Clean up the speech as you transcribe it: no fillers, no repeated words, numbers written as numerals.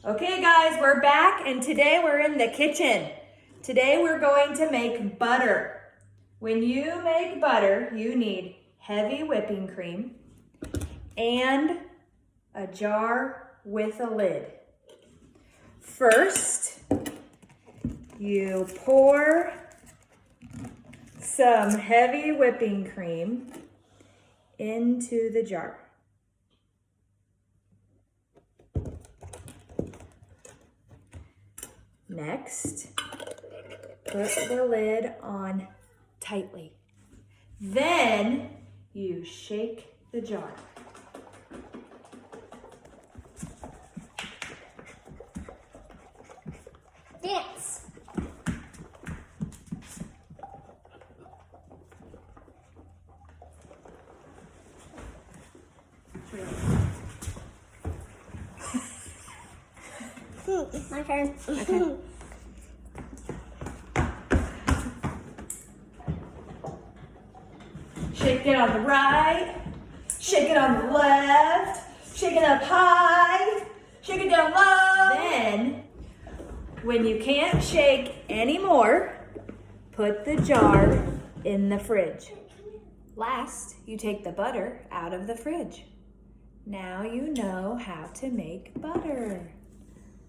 Okay guys, we're back and today we're in the kitchen. Today we're going to make butter. When you make butter, you need heavy whipping cream and a jar with a lid. First, you pour some heavy whipping cream into the jar. Next, put the lid on tightly. Then you shake the jar. Dance. My turn. Okay. Shake it on the right, shake it on the left, shake it up high, shake it down low. Then, when you can't shake anymore, put the jar in the fridge. Last, you take the butter out of the fridge. Now you know how to make butter.